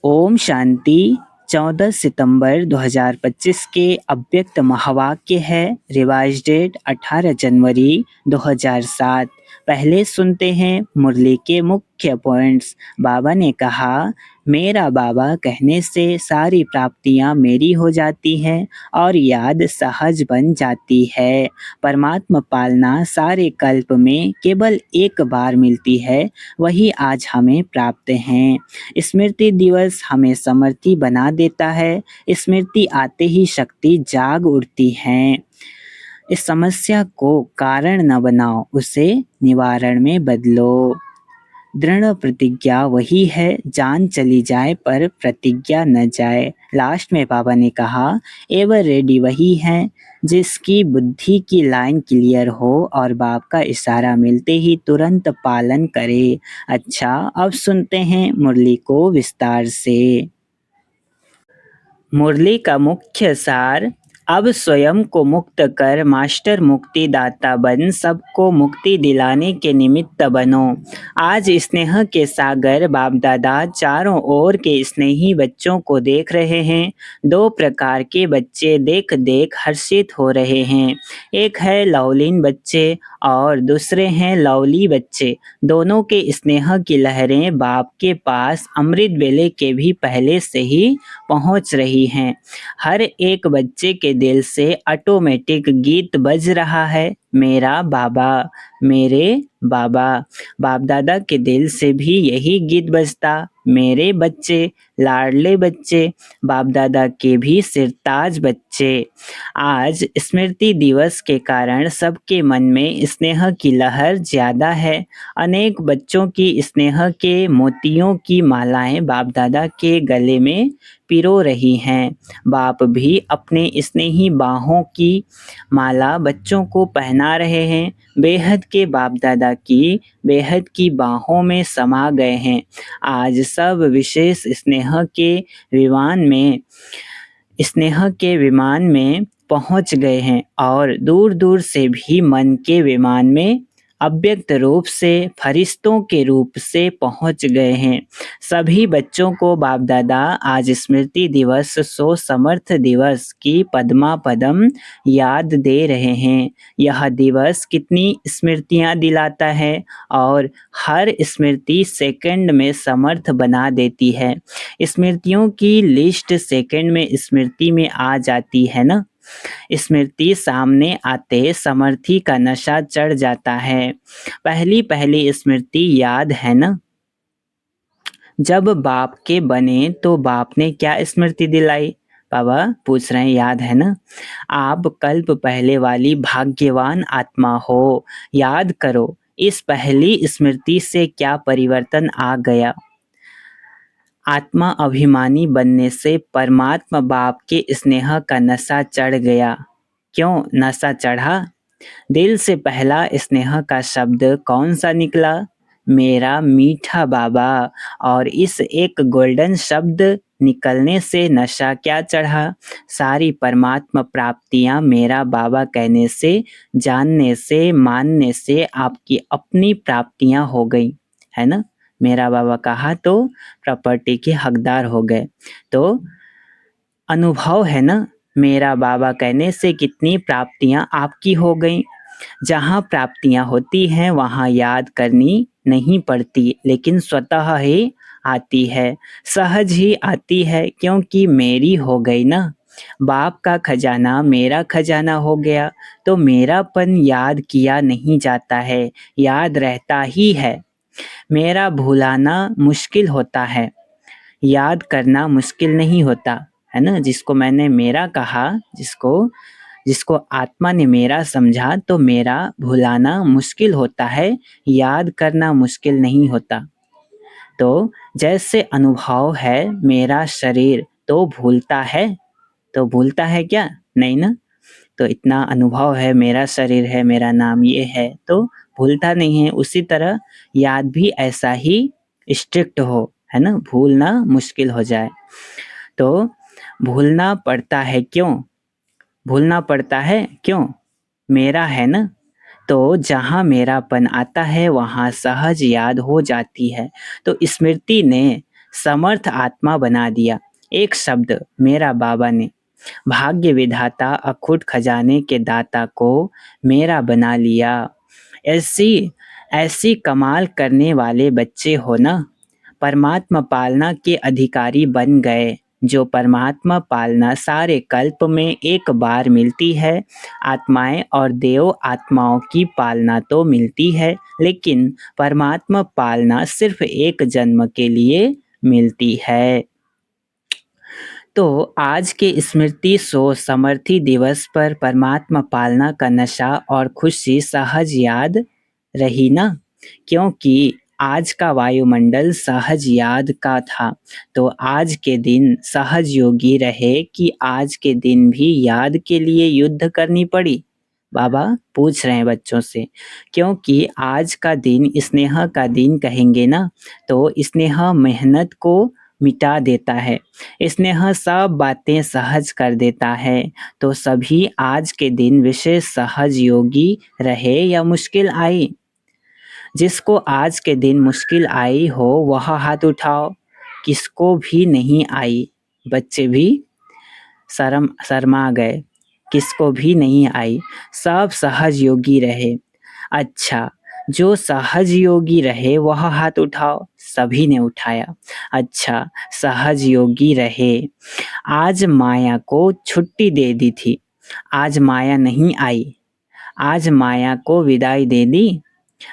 ओम शांति। 14 सितंबर 2025 के अव्यक्त महावाक्य है। रिवाइज डेट 18 जनवरी 2007। पहले सुनते हैं मुरली के मुख्य पॉइंट्स। बाबा ने कहा, मेरा बाबा कहने से सारी प्राप्तियां मेरी हो जाती हैं और याद सहज बन जाती है। परमात्मा पालना सारे कल्प में केवल एक बार मिलती है, वही आज हमें प्राप्त हैं। स्मृति दिवस हमें समर्थी बना देता है। स्मृति आते ही शक्ति जाग उठती है। इस समस्या को कारण न बनाओ, उसे निवारण में बदलो। दृढ़ प्रतिज्ञा वही है, जान चली जाए पर प्रतिज्ञा न जाए। लास्ट में बाबा ने कहा, एवर रेडी वही है जिसकी बुद्धि की लाइन क्लियर हो और बाप का इशारा मिलते ही तुरंत पालन करे। अच्छा, अब सुनते हैं मुरली को विस्तार से। मुरली का मुख्य सार। अब स्वयं को मुक्त कर मास्टर मुक्ति दाता बन सबको मुक्ति दिलाने के निमित्त बनो। आज स्नेह के सागर बाप दादा चारों ओर के स्नेही बच्चों को देख रहे हैं। दो प्रकार के बच्चे देख देख हर्षित हो रहे हैं। एक है लवलीन बच्चे और दूसरे हैं लवली बच्चे। दोनों के स्नेह की लहरें बाप के पास अमृत बेले के भी पहले से ही पहुंच रही हैं। हर एक बच्चे के दिल से ऑटोमेटिक गीत बज रहा है, मेरा बाबा, मेरे बाबा। बाप दादा के दिल से भी यही गीत बजता, मेरे बच्चे, लाडले बच्चे, बाप दादा के भी सिरताज बच्चे। आज स्मृति दिवस के कारण सबके मन में स्नेह की लहर ज्यादा है। अनेक बच्चों की स्नेह के मोतियों की मालाएं बाप दादा के गले में पिरो रही हैं। बाप भी अपने स्नेही बाहों की माला बच्चों को पहना रहे हैं। बेहद के बाप दादा की बेहद की बाहों में समा गए हैं। आज सब विशेष स्नेह के विमान में पहुंच गए हैं और दूर दूर से भी मन के विमान में अव्यक्त रूप से फरिश्तों के रूप से पहुंच गए हैं। सभी बच्चों को बाप दादा आज स्मृति दिवस सो समर्थ दिवस की पद्मा पदम याद दे रहे हैं। यह दिवस कितनी स्मृतियां दिलाता है और हर स्मृति सेकंड में समर्थ बना देती है। स्मृतियों की लिस्ट सेकंड में स्मृति में आ जाती है ना। स्मृति सामने आते समर्थी का नशा चढ़ जाता है। पहली पहली स्मृति याद है ना, जब बाप के बने तो बाप ने क्या स्मृति दिलाई? बाबा पूछ रहे हैं, याद है ना? आप कल्प पहले वाली भाग्यवान आत्मा हो, याद करो इस पहली स्मृति से क्या परिवर्तन आ गया। आत्मा अभिमानी बनने से परमात्मा बाप के स्नेह का नशा चढ़ गया। क्यों नशा चढ़ा? दिल से पहला स्नेह का शब्द कौन सा निकला? मेरा मीठा बाबा। और इस एक गोल्डन शब्द निकलने से नशा क्या चढ़ा? सारी परमात्मा प्राप्तियां मेरा बाबा कहने से, जानने से, मानने से आपकी अपनी प्राप्तियां हो गई, है ना। मेरा बाबा कहा तो प्रॉपर्टी के हकदार हो गए। तो अनुभव है ना, मेरा बाबा कहने से कितनी प्राप्तियां आपकी हो गई। जहाँ प्राप्तियां होती हैं वहाँ याद करनी नहीं पड़ती, लेकिन स्वतः ही आती है, सहज ही आती है, क्योंकि मेरी हो गई ना। बाप का खजाना मेरा खजाना हो गया तो मेरापन याद किया नहीं जाता है, याद रहता ही है। मेरा भुलाना मुश्किल होता है, याद करना मुश्किल नहीं होता, है ना। जिसको मैंने मेरा कहा, जिसको आत्मा ने मेरा समझा, तो मेरा भुलाना मुश्किल होता है, याद करना मुश्किल नहीं होता। तो जैसे अनुभव है मेरा शरीर, तो भूलता है क्या? नहीं ना। तो इतना अनुभव है, मेरा शरीर है, मेरा नाम ये है, तो भूलता नहीं है। उसी तरह याद भी ऐसा ही स्ट्रिक्ट हो, है ना, भूलना मुश्किल हो जाए। तो भूलना पड़ता है क्यों? मेरा है ना। तो जहाँ मेरापन आता है वहाँ सहज याद हो जाती है। तो स्मृति ने समर्थ आत्मा बना दिया। एक शब्द मेरा बाबा ने भाग्य विधाता अखुट खजाने के दाता को मेरा बना लिया। ऐसी ऐसी कमाल करने वाले बच्चे हो ना, परमात्मा पालना के अधिकारी बन गए। जो परमात्मा पालना सारे कल्प में एक बार मिलती है। आत्माएं और देव आत्माओं की पालना तो मिलती है, लेकिन परमात्मा पालना सिर्फ एक जन्म के लिए मिलती है। तो आज के स्मृति सो समर्थी दिवस पर परमात्मा पालना का नशा और खुशी सहज याद रही ना, क्योंकि आज का वायुमंडल सहज याद का था। तो आज के दिन सहज योगी रहे कि आज के दिन भी याद के लिए युद्ध करनी पड़ी। बाबा पूछ रहे हैं बच्चों से, क्योंकि आज का दिन स्नेह का दिन कहेंगे ना, तो स्नेह मेहनत को मिटा देता है। स्नेह सब बातें सहज कर देता है। तो सभी आज के दिन विशेष सहज योगी रहे या मुश्किल आई। जिसको आज के दिन मुश्किल आई हो वह हाथ उठाओ। किसको भी नहीं आई। बच्चे भी शर्मा गए। किसको भी नहीं आई। सब सहज योगी रहे। अच्छा, जो सहज योगी रहे वह हाथ उठाओ। सभी ने उठाया। अच्छा, सहज योगी रहे। आज माया को छुट्टी दे दी थी। आज माया नहीं आई। आज माया को विदाई दे दी।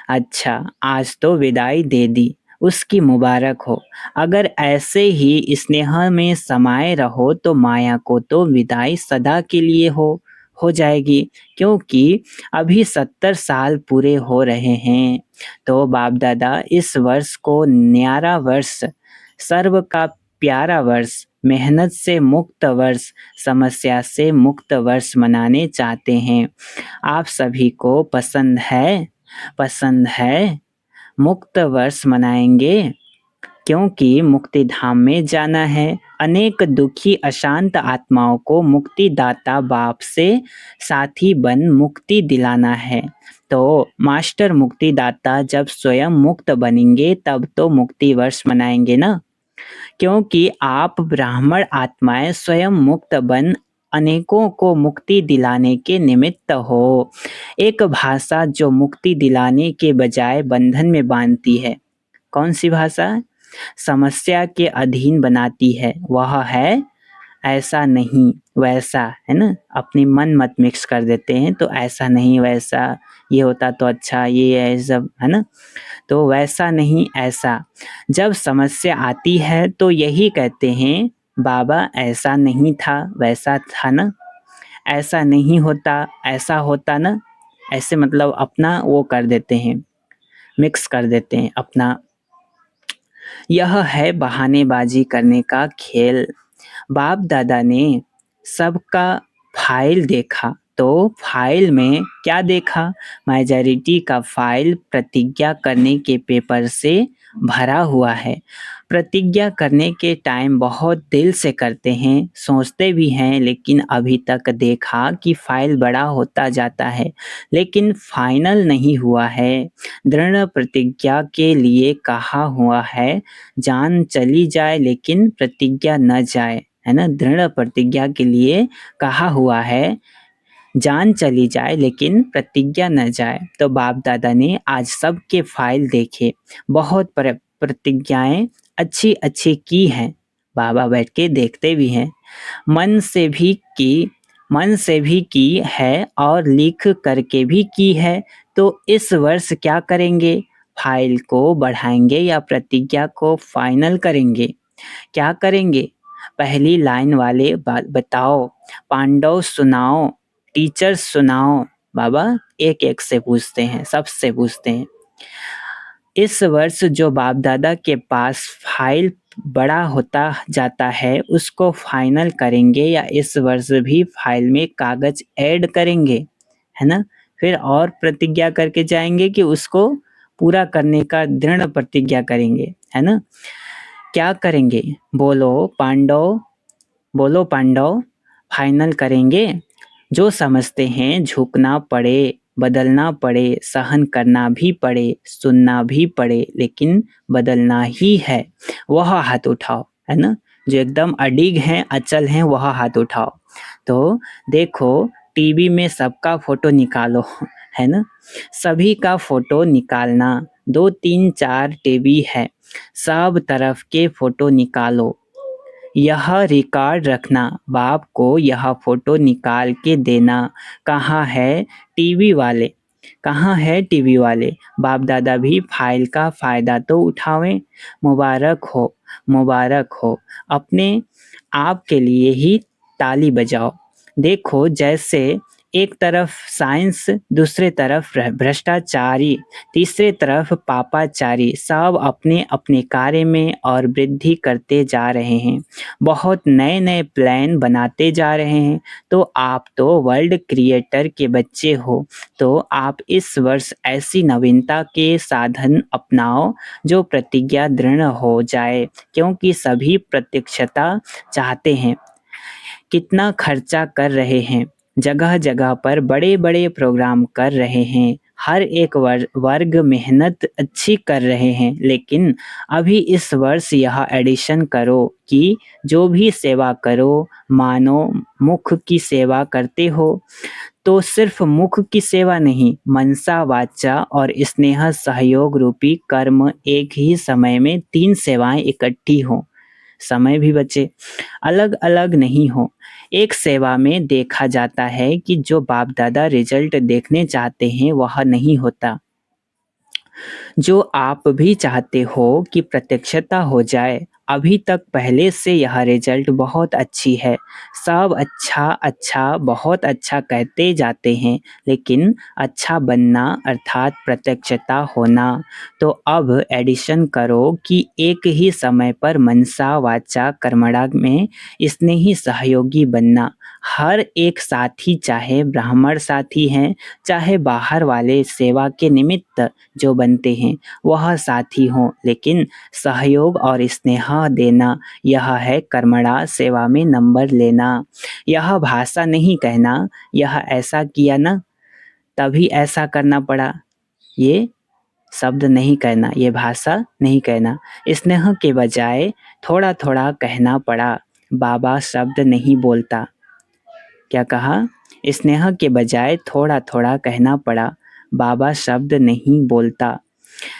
अच्छा, आज तो विदाई दे दी। उसकी मुबारक हो। अगर ऐसे ही स्नेह में समाये रहो तो माया को तो विदाई सदा के लिए हो जाएगी, क्योंकि अभी 70 साल पूरे हो रहे हैं। तो बाप दादा इस वर्ष को न्यारा वर्ष, सर्व का प्यारा वर्ष, मेहनत से मुक्त वर्ष, समस्या से मुक्त वर्ष मनाने चाहते हैं। आप सभी को पसंद है? पसंद है? मुक्त वर्ष मनाएंगे, क्योंकि मुक्ति धाम में जाना है। अनेक दुखी अशांत आत्माओं को मुक्ति दाता बाप से साथी बन मुक्ति दिलाना है। तो मास्टर मुक्ति दाता जब स्वयं मुक्त बनेंगे तब तो मुक्ति वर्ष मनाएंगे ना, क्योंकि आप ब्राह्मण आत्माएं स्वयं मुक्त बन अनेकों को मुक्ति दिलाने के निमित्त हो। एक भाषा जो मुक्ति दिलाने के बजाय बंधन में बांधती है, कौन सी भाषा? समस्या के अधीन बनाती है, वह है ऐसा नहीं वैसा, है ना। अपनी मन मत मिक्स कर देते हैं, तो ऐसा नहीं वैसा, ये होता तो अच्छा, ये है सब, है ना। तो वैसा नहीं ऐसा। जब समस्या आती है तो यही कहते हैं, बाबा ऐसा नहीं था वैसा था ना, ऐसा नहीं होता ऐसा होता ना। ऐसे मतलब अपना वो कर देते हैं, मिक्स कर देते हैं अपना। यह है बहानेबाजी करने का खेल। बाप दादा ने सबका फाइल देखा, तो फाइल में क्या देखा? मेजॉरिटी का फाइल प्रतिज्ञा करने के पेपर से भरा हुआ है। प्रतिज्ञा करने के टाइम बहुत दिल से करते हैं, सोचते भी हैं, लेकिन अभी तक देखा कि फाइल बड़ा होता जाता है, लेकिन फाइनल नहीं हुआ है। दृढ़ प्रतिज्ञा के लिए कहा हुआ है, जान चली जाए लेकिन प्रतिज्ञा न जाए, है ना। दृढ़ प्रतिज्ञा के लिए कहा हुआ है, जान चली जाए लेकिन प्रतिज्ञा न जाए। तो बाप दादा ने आज सबके फाइल देखे, बहुत प्रतिज्ञाएं अच्छी अच्छी की हैं। बाबा बैठ के देखते भी हैं। मन से भी की, मन से भी की है और लिख करके भी की है। तो इस वर्ष क्या करेंगे? फाइल को बढ़ाएंगे या प्रतिज्ञा को फाइनल करेंगे? क्या करेंगे? पहली लाइन वाले बताओ। पांडव सुनाओ। टीचर्स सुनाओ। बाबा एक एक से पूछते हैं, सबसे पूछते हैं। इस वर्ष जो बाप दादा के पास फाइल बड़ा होता जाता है उसको फाइनल करेंगे या इस वर्ष भी फाइल में कागज ऐड करेंगे, है ना। फिर और प्रतिज्ञा करके जाएंगे कि उसको पूरा करने का दृढ़ प्रतिज्ञा करेंगे, है ना। क्या करेंगे? बोलो पांडव, बोलो पांडव। फाइनल करेंगे। जो समझते हैं झुकना पड़े, बदलना पड़े, सहन करना भी पड़े, सुनना भी पड़े, लेकिन बदलना ही है, वह हाथ उठाओ, है ना? जो एकदम अडिग हैं, अचल हैं, वह हाथ उठाओ। तो देखो, टीवी में सबका फ़ोटो निकालो, है ना? सभी का फ़ोटो निकालना, 2, 3, 4 टीवी है, सब तरफ के फ़ोटो निकालो। यह रिकॉर्ड रखना, बाप को यह फ़ोटो निकाल के देना। कहाँ है टीवी वाले? कहाँ है टीवी वाले? बाप दादा भी फाइल का फ़ायदा तो उठावें। मुबारक हो, मुबारक हो। अपने आप के लिए ही ताली बजाओ। देखो, जैसे एक तरफ साइंस, दूसरे तरफ भ्रष्टाचारी, तीसरे तरफ पापाचारी, सब अपने अपने कार्य में और वृद्धि करते जा रहे हैं। बहुत नए नए प्लान बनाते जा रहे हैं। तो आप तो वर्ल्ड क्रिएटर के बच्चे हो, तो आप इस वर्ष ऐसी नवीनता के साधन अपनाओ जो प्रतिज्ञा दृढ़ हो जाए, क्योंकि सभी प्रत्यक्षता चाहते हैं। कितना खर्चा कर रहे हैं, जगह जगह पर बड़े बड़े प्रोग्राम कर रहे हैं, हर एक वर्ग मेहनत अच्छी कर रहे हैं, लेकिन अभी इस वर्ष यह एडिशन करो कि जो भी सेवा करो, मानो मुख की सेवा करते हो। तो सिर्फ मुख की सेवा नहीं, मनसा, वाचा और स्नेह सहयोग रूपी कर्म एक ही समय में 3 सेवाएं इकट्ठी हों। समय भी बचे, अलग अलग नहीं हो। एक सेवा में देखा जाता है कि जो बाप दादा रिजल्ट देखने चाहते हैं वह नहीं होता, जो आप भी चाहते हो कि प्रत्यक्षता हो जाए। अभी तक पहले से यह रिजल्ट बहुत अच्छी है, सब अच्छा अच्छा बहुत अच्छा कहते जाते हैं, लेकिन अच्छा बनना अर्थात प्रत्यक्षता होना। तो अब एडिशन करो कि एक ही समय पर मनसा, वाचा, कर्मणा में स्नेही सहयोगी बनना। हर एक साथी, चाहे ब्राह्मण साथी हैं, चाहे बाहर वाले सेवा के निमित्त जो बनते हैं, वह साथी हों, लेकिन सहयोग और स्नेह देना, यह है कर्मणा, सेवा में नंबर लेना। यह भाषा नहीं कहना, यह ऐसा किया ना तभी ऐसा करना पड़ा, ये शब्द नहीं कहना, ये भाषा नहीं कहना। स्नेह के बजाय थोड़ा थोड़ा कहना पड़ा, बाबा शब्द नहीं बोलता। क्या कहा? स्नेह के बजाय थोड़ा थोड़ा कहना पड़ा, बाबा शब्द नहीं बोलता।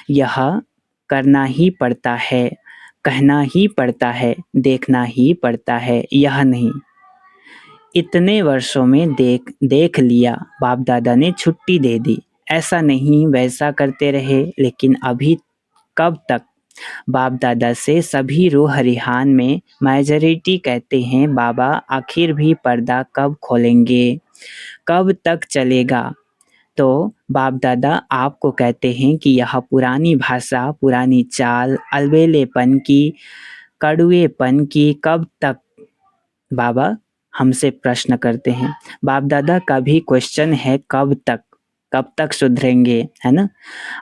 यह करना ही पड़ता है, कहना ही पड़ता है, देखना ही पड़ता है, यह नहीं। इतने वर्षों में देख देख लिया, बाप दादा ने छुट्टी दे दी, ऐसा नहीं वैसा करते रहे, लेकिन अभी कब तक? बाप दादा से सभी रूह रिहान में मेजॉरिटी कहते हैं, बाबा आखिर भी पर्दा कब खोलेंगे, कब तक चलेगा? तो बाप दादा आपको कहते हैं कि यह पुरानी भाषा, पुरानी चाल, अलबेलेपन की, कड़ुएपन की कब तक? बाबा हमसे प्रश्न करते हैं। बाप दादा का भी क्वेश्चन है, कब तक? कब तक सुधरेंगे, है ना?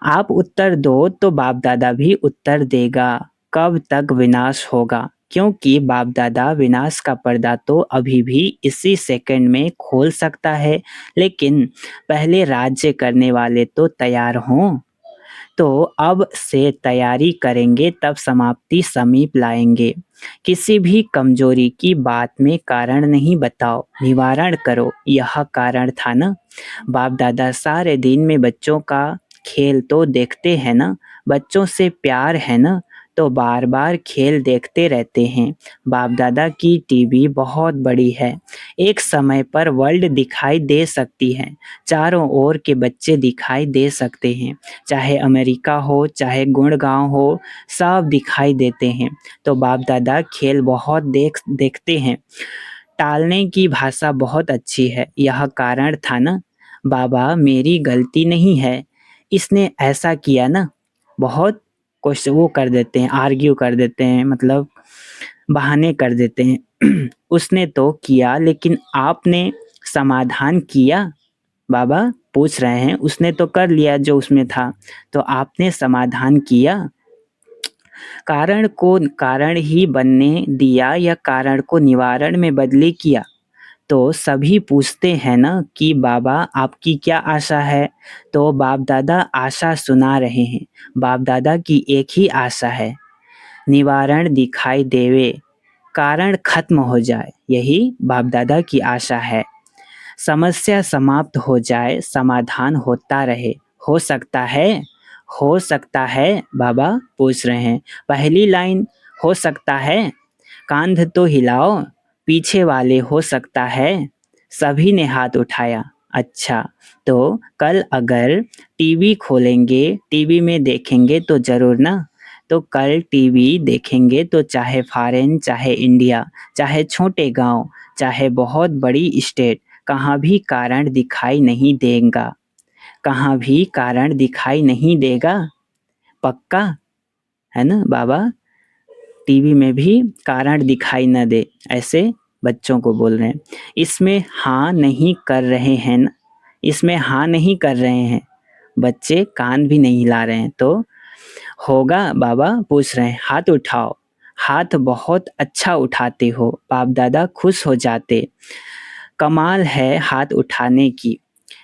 आप उत्तर दो तो बाप दादा भी उत्तर देगा, कब तक विनाश होगा? क्योंकि बाप दादा विनाश का पर्दा तो अभी भी इसी सेकंड में खोल सकता है, लेकिन पहले राज्य करने वाले तो तैयार हों। तो अब से तैयारी करेंगे, तब समाप्ति समीप लाएंगे। किसी भी कमजोरी की बात में कारण नहीं बताओ, निवारण करो। यह कारण था ना? बाप दादा सारे दिन में बच्चों का खेल तो देखते हैं ना, बच्चों से प्यार है ना, तो बार बार खेल देखते रहते हैं। बाप दादा की टीवी बहुत बड़ी है, एक समय पर वर्ल्ड दिखाई दे सकती है, चारों ओर के बच्चे दिखाई दे सकते हैं, चाहे अमेरिका हो, चाहे गुड़गांव हो, सब दिखाई देते हैं। तो बाप दादा खेल बहुत देखते हैं। टालने की भाषा बहुत अच्छी है, यह कारण था ना? बाबा मेरी गलती नहीं है, इसने ऐसा किया ना। बहुत क्वेश्चन वो कर देते हैं, आर्ग्यू कर देते हैं, मतलब बहाने कर देते हैं। उसने तो किया, लेकिन आपने समाधान किया? बाबा पूछ रहे हैं, उसने तो कर लिया जो उसमें था, तो आपने समाधान किया? कारण को कारण ही बनने दिया या कारण को निवारण में बदली किया? तो सभी पूछते हैं ना कि बाबा आपकी क्या आशा है? तो बाप दादा आशा सुना रहे हैं। बाप दादा की एक ही आशा है, निवारण दिखाई देवे, कारण खत्म हो जाए, यही बाप दादा की आशा है। समस्या समाप्त हो जाए, समाधान होता रहे। हो सकता है? हो सकता है? बाबा पूछ रहे हैं। पहली लाइन, हो सकता है? कांध तो हिलाओ, पीछे वाले हो सकता है? सभी ने हाथ उठाया। अच्छा, तो कल अगर टीवी खोलेंगे, टीवी में देखेंगे तो ज़रूर ना? तो कल टीवी देखेंगे तो चाहे फॉरेन, चाहे इंडिया, चाहे छोटे गांव, चाहे बहुत बड़ी स्टेट, कहाँ भी कारण दिखाई नहीं देगा। कहाँ भी कारण दिखाई नहीं देगा। पक्का? है ना बाबा? टीवी में भी कारण दिखाई न दे, ऐसे बच्चों को बोल रहे हैं। इसमें हाँ नहीं कर रहे हैं ना? इसमें हाँ नहीं कर रहे हैं। बच्चे कान भी नहीं हिला रहे हैं। तो होगा बाबा पूछ रहे हैं। हाथ उठाओ। हाथ बहुत अच्छा उठाते हो। बाप दादा खुश हो जाते। कमाल है हाथ उठाने की।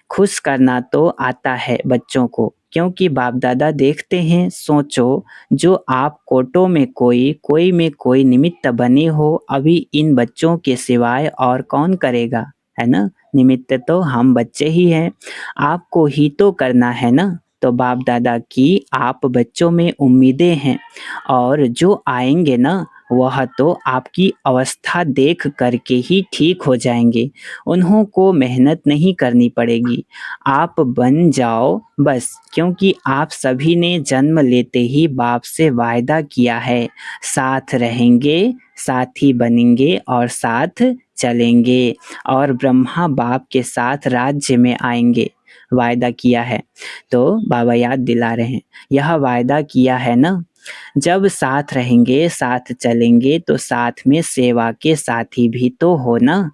खुश करना तो आता है बच्चों को, क्योंकि बाप दादा देखते हैं। सोचो, जो आप कोटों में कोई में कोई निमित्त बने हो, अभी इन बच्चों के सिवाय और कौन करेगा, है ना? निमित्त तो हम बच्चे ही हैं। आपको ही तो करना है ना? तो बाप दादा की आप बच्चों में उम्मीदें हैं, और जो आएंगे ना, वह तो आपकी अवस्था देख करके ही ठीक हो जाएंगे। उन्हों को मेहनत नहीं करनी पड़ेगी। आप बन जाओ बस, क्योंकि आप सभी ने जन्म लेते ही बाप से वायदा किया है, साथ रहेंगे, साथी बनेंगे और साथ चलेंगे, और ब्रह्मा बाप के साथ राज्य में आएंगे। वायदा किया है। तो बाबा याद दिला रहे हैं, यह वायदा किया है ना? जब साथ रहेंगे, साथ चलेंगे, तो साथ में सेवा के साथी भी तो हो ना?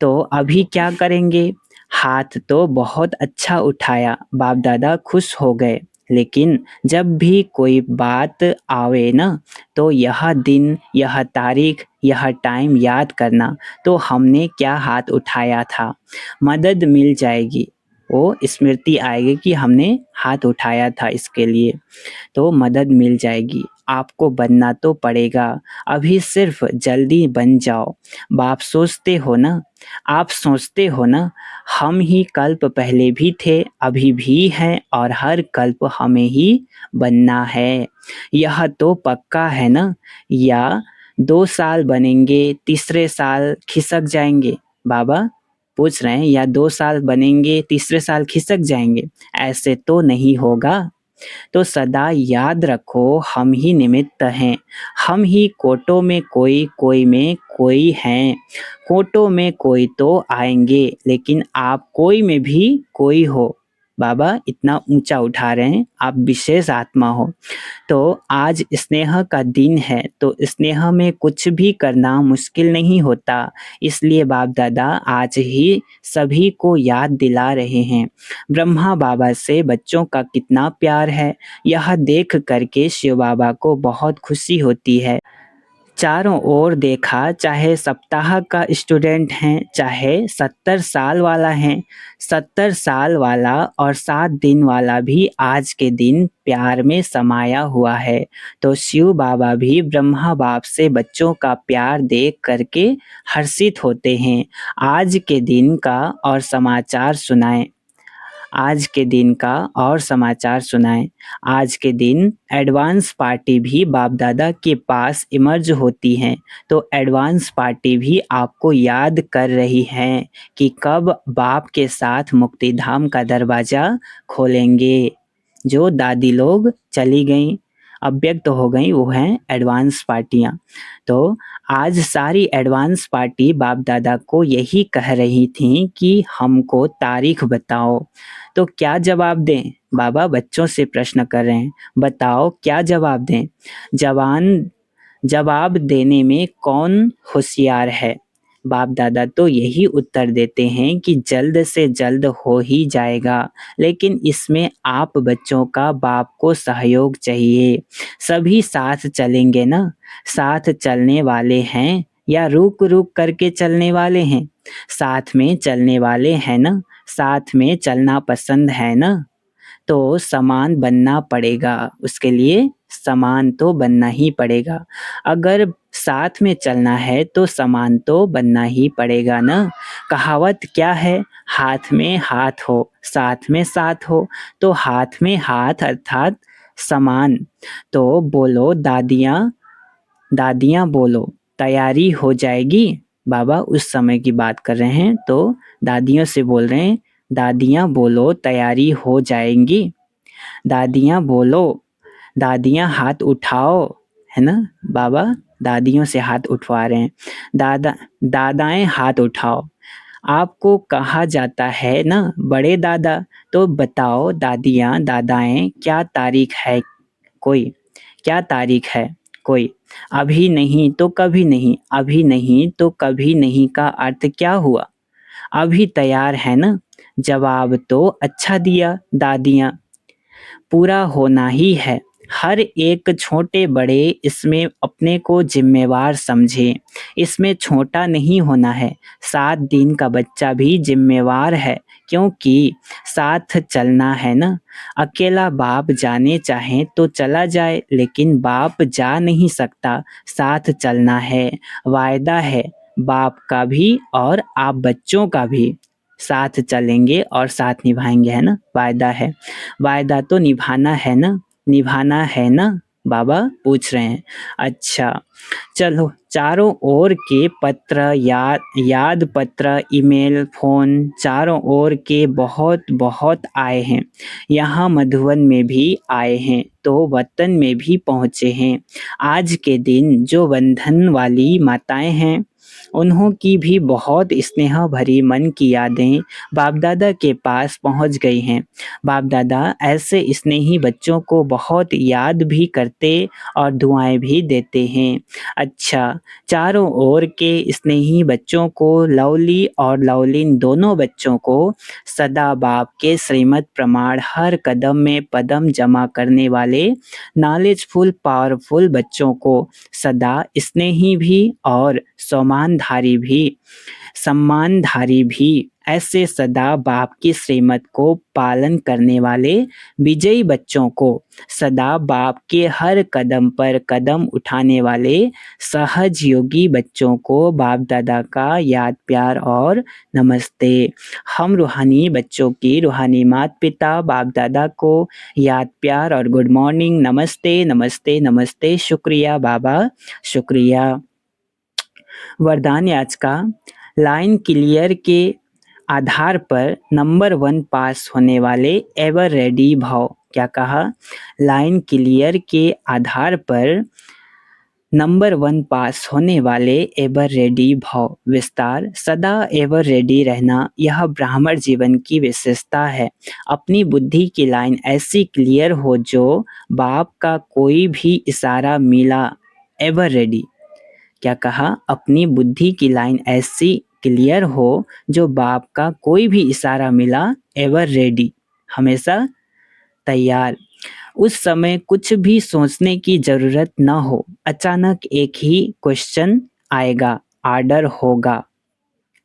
तो अभी क्या करेंगे? हाथ तो बहुत अच्छा उठाया, बाप दादा खुश हो गए। लेकिन जब भी कोई बात आवे ना, तो यह दिन, यह तारीख, यह टाइम याद करना, तो हमने क्या हाथ उठाया था। मदद मिल जाएगी। वो स्मृति आएगी कि हमने हाथ उठाया था इसके लिए, तो मदद मिल जाएगी। आपको बनना तो पड़ेगा, अभी सिर्फ जल्दी बन जाओ। बाप सोचते हो ना, आप सोचते हो ना, हम ही कल्प पहले भी थे, अभी भी हैं, और हर कल्प हमें ही बनना है। यह तो पक्का है ना? या 2 साल बनेंगे, तीसरे साल खिसक जाएंगे? बाबा पूछ रहे हैं, या 2 साल बनेंगे, तीसरे साल खिसक जाएंगे? ऐसे तो नहीं होगा। तो सदा याद रखो, हम ही निमित्त हैं। हम ही कोटों में कोई में कोई हैं। कोटों में कोई तो आएंगे, लेकिन आप कोई में भी कोई हो। बाबा इतना ऊंचा उठा रहे हैं, आप विशेष आत्मा हो। तो आज स्नेह का दिन है, तो स्नेह में कुछ भी करना मुश्किल नहीं होता। इसलिए बाप दादा आज ही सभी को याद दिला रहे हैं, ब्रह्मा बाबा से बच्चों का कितना प्यार है। यह देख करके शिव बाबा को बहुत खुशी होती है। चारों ओर देखा, चाहे सप्ताह का स्टूडेंट है, चाहे 70 साल वाला है, 70 साल वाला और 7 दिन वाला भी आज के दिन प्यार में समाया हुआ है। तो शिव बाबा भी ब्रह्मा बाप से बच्चों का प्यार देख करके हर्षित होते हैं। आज के दिन का और समाचार सुनाएं। आज के दिन का और समाचार सुनाएं। आज के दिन एडवांस पार्टी भी बाप दादा के पास इमर्ज होती हैं, तो एडवांस पार्टी भी आपको याद कर रही हैं कि कब बाप के साथ मुक्ति धाम का दरवाज़ा खोलेंगे। जो दादी लोग चली गईं, अव्यक्त हो गई, वो हैं एडवांस पार्टियाँ। तो आज सारी एडवांस पार्टी बाप दादा को यही कह रही थी कि हमको तारीख बताओ। तो क्या जवाब दें? बाबा बच्चों से प्रश्न कर रहे हैं, बताओ क्या जवाब दें? जवान जवाब देने में कौन होशियार है? बाप दादा तो यही उत्तर देते हैं कि जल्द से जल्द हो ही जाएगा, लेकिन इसमें आप बच्चों का बाप को सहयोग चाहिए। सभी साथ चलेंगे ना? साथ चलने वाले हैं, या रुक रुक करके चलने वाले हैं? साथ में चलने वाले हैं ना? साथ में चलना पसंद है ना? तो समान बनना पड़ेगा, उसके लिए समान तो बनना ही पड़ेगा। अगर साथ में चलना है तो समान तो बनना ही पड़ेगा ना। कहावत क्या है? हाथ में हाथ हो, साथ में साथ हो। तो हाथ में हाथ अर्थात समान। तो बोलो दादियाँ, दादियाँ बोलो तैयारी हो जाएगी। बाबा उस समय की बात कर रहे हैं, तो दादियों से बोल रहे हैं, दादियाँ बोलो तैयारी हो जाएंगी। दादियाँ बोलो, दादियाँ हाथ उठाओ, है ना? बाबा दादियों से हाथ उठवा रहे हैं। दादाएँ हाथ उठाओ। आपको कहा जाता है ना बड़े दादा, तो बताओ दादियाँ दादाएँ क्या तारीख है कोई? क्या तारीख है कोई? अभी नहीं तो कभी नहीं, अभी नहीं तो कभी नहीं का अर्थ क्या हुआ? अभी तैयार है ना? जवाब तो अच्छा दिया दादियाँ। पूरा होना ही है। हर एक छोटे बड़े इसमें अपने को ज़िम्मेवार समझे। इसमें छोटा नहीं होना है। 7 दिन का बच्चा भी ज़िम्मेवार है, क्योंकि साथ चलना है ना। अकेला बाप जाने चाहे तो चला जाए, लेकिन बाप जा नहीं सकता, साथ चलना है। वायदा है बाप का भी और आप बच्चों का भी। साथ चलेंगे और साथ निभाएंगे, है ना? वायदा है। वायदा तो निभाना है ना? निभाना है ना? बाबा पूछ रहे हैं। अच्छा, चलो चारों ओर के पत्र, याद पत्र, ईमेल, फ़ोन चारों ओर के बहुत बहुत आए हैं। यहाँ मधुबन में भी आए हैं, तो वतन में भी पहुँचे हैं। आज के दिन जो बंधन वाली माताएँ हैं, उन्हों की भी बहुत स्नेह भरी मन की यादें बाप दादा के पास पहुँच गई हैं। बाप दादा ऐसे स्नेही बच्चों को बहुत याद भी करते और दुआएं भी देते हैं। अच्छा, चारों ओर के स्नेही बच्चों को, लवली और लवलीन दोनों बच्चों को सदा बाप के श्रीमत प्रमाण हर कदम में पदम जमा करने वाले नॉलेजफुल पावरफुल बच्चों को सदा स्नेही भी और सम्मानधारी भी, ऐसे सदा बाप की श्रीमत को पालन करने वाले विजयी बच्चों को, सदा बाप के हर कदम पर कदम उठाने वाले सहज योगी बच्चों को बाप दादा का याद प्यार और नमस्ते। हम रूहानी बच्चों की रूहानी माता पिता बाप दादा को याद प्यार और गुड मॉर्निंग, नमस्ते नमस्ते नमस्ते, शुक्रिया बाबा, शुक्रिया। वरदान याच का लाइन क्लियर के आधार पर नंबर 1 पास होने वाले एवर रेडी भाव। क्या कहा? लाइन क्लियर के आधार पर नंबर 1 पास होने वाले एवर रेडी भाव। विस्तार, सदा एवर रेडी रहना यह ब्राह्मण जीवन की विशेषता है। अपनी बुद्धि की लाइन ऐसी क्लियर हो जो बाप का कोई भी इशारा मिला एवर रेडी। क्या कहा? अपनी बुद्धि की लाइन ऐसी क्लियर हो जो बाप का कोई भी इशारा मिला एवर रेडी, हमेशा तैयार। उस समय कुछ भी सोचने की जरूरत न हो, अचानक एक ही क्वेश्चन आएगा, ऑर्डर होगा।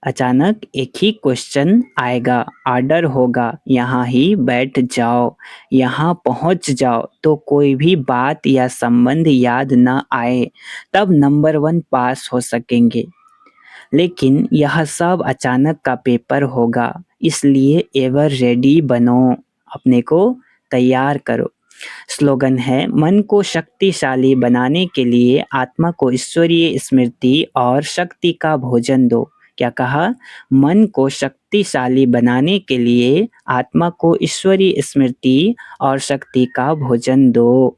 अचानक एक ही क्वेश्चन आएगा, ऑर्डर होगा, यहाँ ही बैठ जाओ, यहाँ पहुँच जाओ। तो कोई भी बात या संबंध याद न आए, तब नंबर 1 पास हो सकेंगे। लेकिन यह सब अचानक का पेपर होगा, इसलिए एवर रेडी बनो, अपने को तैयार करो। स्लोगन है, मन को शक्तिशाली बनाने के लिए आत्मा को ईश्वरीय स्मृति और शक्ति का भोजन दो। क्या कहा? मन को शक्तिशाली बनाने के लिए आत्मा को ईश्वरीय स्मृति और शक्ति का भोजन दो।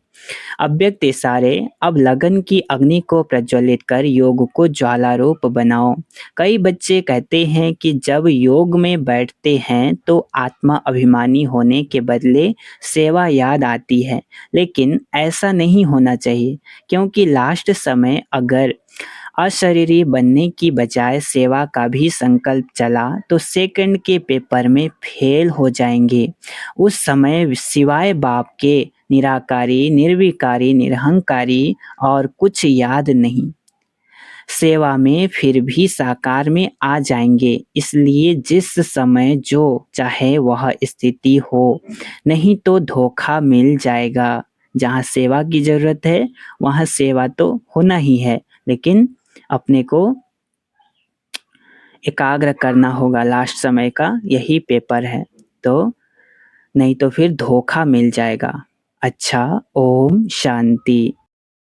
अव्यक्त इशारे, अब लगन की अग्नि को प्रज्वलित कर योग को ज्वाला रूप बनाओ। कई बच्चे कहते हैं कि जब योग में बैठते हैं तो आत्मा अभिमानी होने के बदले सेवा याद आती है, लेकिन ऐसा नहीं होना चाहिए, क्योंकि लास्ट समय अगर अशरीरी बनने की बजाय सेवा का भी संकल्प चला तो सेकंड के पेपर में फेल हो जाएंगे। उस समय सिवाय बाप के निराकारी, निर्विकारी, निरहंकारी और कुछ याद नहीं। सेवा में फिर भी साकार में आ जाएंगे। इसलिए जिस समय जो चाहे वह स्थिति हो, नहीं तो धोखा मिल जाएगा। जहाँ सेवा की जरूरत है वहाँ सेवा तो होना ही है, लेकिन अपने को एकाग्र करना होगा। लास्ट समय का यही पेपर है, तो नहीं तो फिर धोखा मिल जाएगा। अच्छा, ओम शांति।